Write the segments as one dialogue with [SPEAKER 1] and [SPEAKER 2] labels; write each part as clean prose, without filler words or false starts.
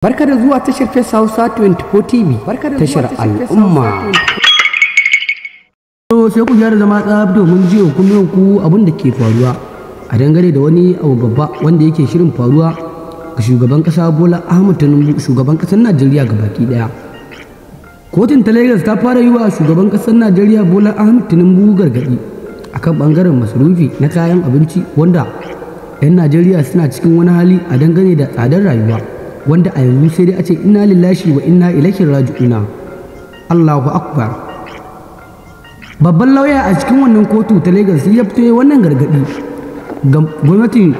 [SPEAKER 1] Barka da zuwa tashar Face Hausa 24 TV, tashar al'umma. Sai ku gyara zama tsab domin jiya kunnen ku abin da ke faruwa a dangane da wani abu babba wanda yake shirin faruwa ga shugaban kasa Bola Ahmed Tinubu, shugaban kasar Najeriya gabaki daya. Kotun ta Lagos ta fara yi wa shugaban kasar Najeriya Bola Ahmed Tinubu gargadi akan bangaren masarufi na kayan abinci wanda 'yan Najeriya suna cikin wani hali a dangane da tsadar rayuwa. Wanda a yanzu sai dai a ce inna lillahi wa inna ilaihi raji'una. Allahu akbar. Babban lauya a cikin wannan kotu ta Lagos ya fito wannan gargadi ga gwamnatin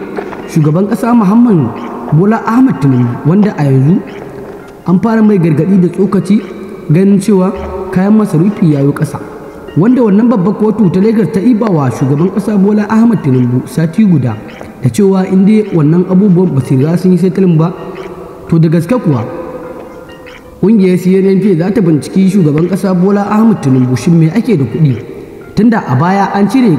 [SPEAKER 1] shugaban kasa Muhammad Bola Ahmed Tinubu, wanda a yanzu an fara mai gargadi da tsokaci ganin cewa kayan masarufi yayi kasa, wanda wannan babbar kotu ta Lagos ta iba wa shugaban kasa Bola Ahmed Tinubu sati guda da cewa inda wannan abubuwan ba su riga sun yi settling ba, to da gaske kuwa ƙungiyar CNNP za ta binciki shugaban ƙasa Bola Ahmed Tinubu shin me ake da kuɗi, tunda a baya an cire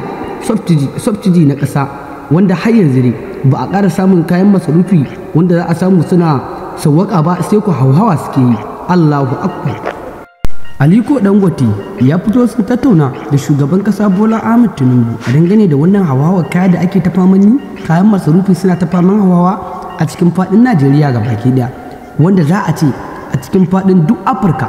[SPEAKER 1] subsidy na ƙasa wanda har yanzu ne ba a ƙara samun kayan masarufi wanda za a samu suna sauwaƙa ba, sai ku hauhawa suke yi. Allahu akbar. Aliko Dangote ya fito sun tattauna da shugaban ƙasa Bola Ahmed Tinubu a dangane da wannan hauhawar kaya da ake ta faman yi, kayan masarufi suna ta faman hauhawa a cikin faɗin Najeriya baki ɗaya, wanda za a ce a cikin faɗin duk Afirka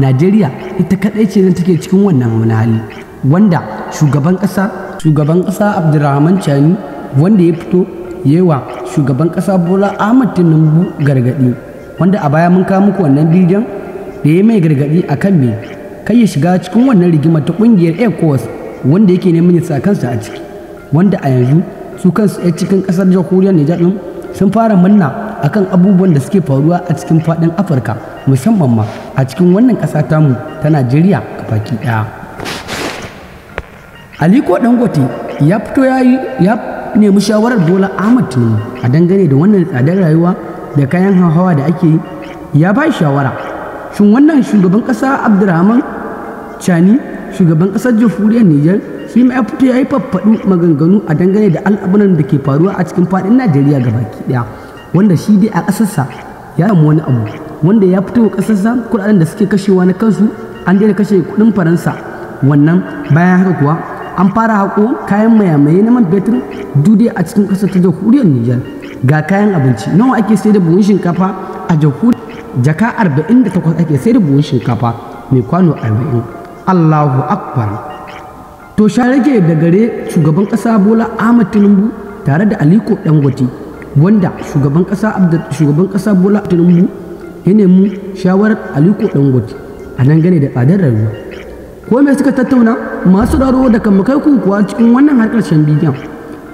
[SPEAKER 1] Najeriya ita kaɗai ce zan take cikin wannan wani hali, wanda shugaban ƙasa Abdurrahman Chani wanda ya fito yewa shugaban ƙasa Bola Ahmed Tinubu gargaɗi, wanda a baya mun kawo muku wannan bidiyon da ya mai gargaɗi akan me kai ya shiga cikin wannan rigimar ta ƙungiyar ECOWAS wanda yake neman ya sa kansa a ciki, wanda a yanzu su kansu cikin ƙasar jamhuriyar Nijar ɗin sun fara murna akan abubuwan da suke faruwa a cikin faɗin Afirka, musamman ma a cikin wannan ƙasa tamu ta Najeriya baki ɗaya. Aliko Dangote ya fito ya nemi shawarar Bola Ahmed Tinubu a dangane da wannan tsadar rayuwa da kayan hawa da ake yi. Ya ba shawara shin wannan shugaban ƙasa Abdurrahman Chani, shugaban ƙasar jamhuriyar Nijar, shi ma ya fito ya yi faffaɗu maganganu a dangane da al'amuran da ke faruwa a cikin faɗin Najeriya gabaki ɗaya, wanda shi dai a ƙasarsa ya samu wani abu wanda ya fito ƙasarsa kuɗaɗen da suke kashewa na kansu an daina kashe kuɗin Faransa. Wannan bayan haka kuwa an fara haƙo kayan mayamaye na man fetur dude a cikin ƙasar ta jamhuriyar Nijar. Ga kayan abinci nawa ake sai da buhun shinkafa a jamhuriyar jaka 48 ake sai da buhun shinkafa mai kwano 40. Allahu akbar. To sha rage da gare shugaban ƙasa Bola Ahmed Tinubu tare da Aliko Dangote, wanda shugaban ƙasa Bola Tinubu ya nemi shawarar Aliko Dangote a dangane da tsadar rayuwa. Ko me suka tattauna masu raro da kan kai ku kuwa cikin wannan har ƙarshen bidiyon,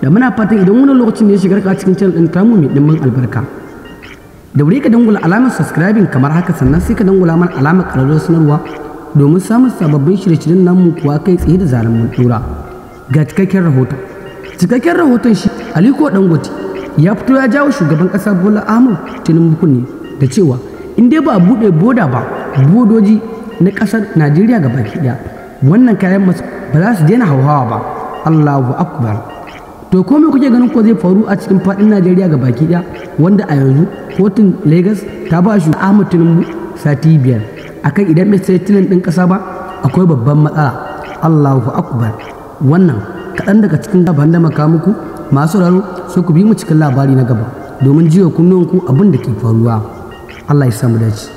[SPEAKER 1] da muna fatan idan wani lokacin ne ya shigar ka cikin channel ɗin tamu mai dimbin albarka, da wuri ka dangula alamar subscribing kamar haka, sannan sai ka dangula mana alamar ƙararrawar sanarwa domin samun sababbin shirye-shiryen namu kuwa kai tsaye da zaran mun tura. Ga cikakken rahoton shi Aliko Dangote ya fito ya jawo shugaban ƙasa Bola Ahmed Tinubu kunne da cewa in dai ba a buɗe bodoji na ƙasar Najeriya baki ɗaya, wannan kayan masu ba za su daina hauhawa ba. Allahu akbar. To ko me kuke ganin ko zai faru a cikin faɗin Najeriya baki ɗaya, wanda a yanzu kotun Lagos ta ba shugaban Ahmed Tinubu sati 5 akan idan bai sai tilin ɗin ƙasa ba akwai babban matsala. Allahu akbar. Wannan kaɗan daga cikin gaban da maka muku masu raro, sai ku bi mu cikin labari na gaba domin jiya kunnuwanku abin da ke faruwa. Allah ya samu dace.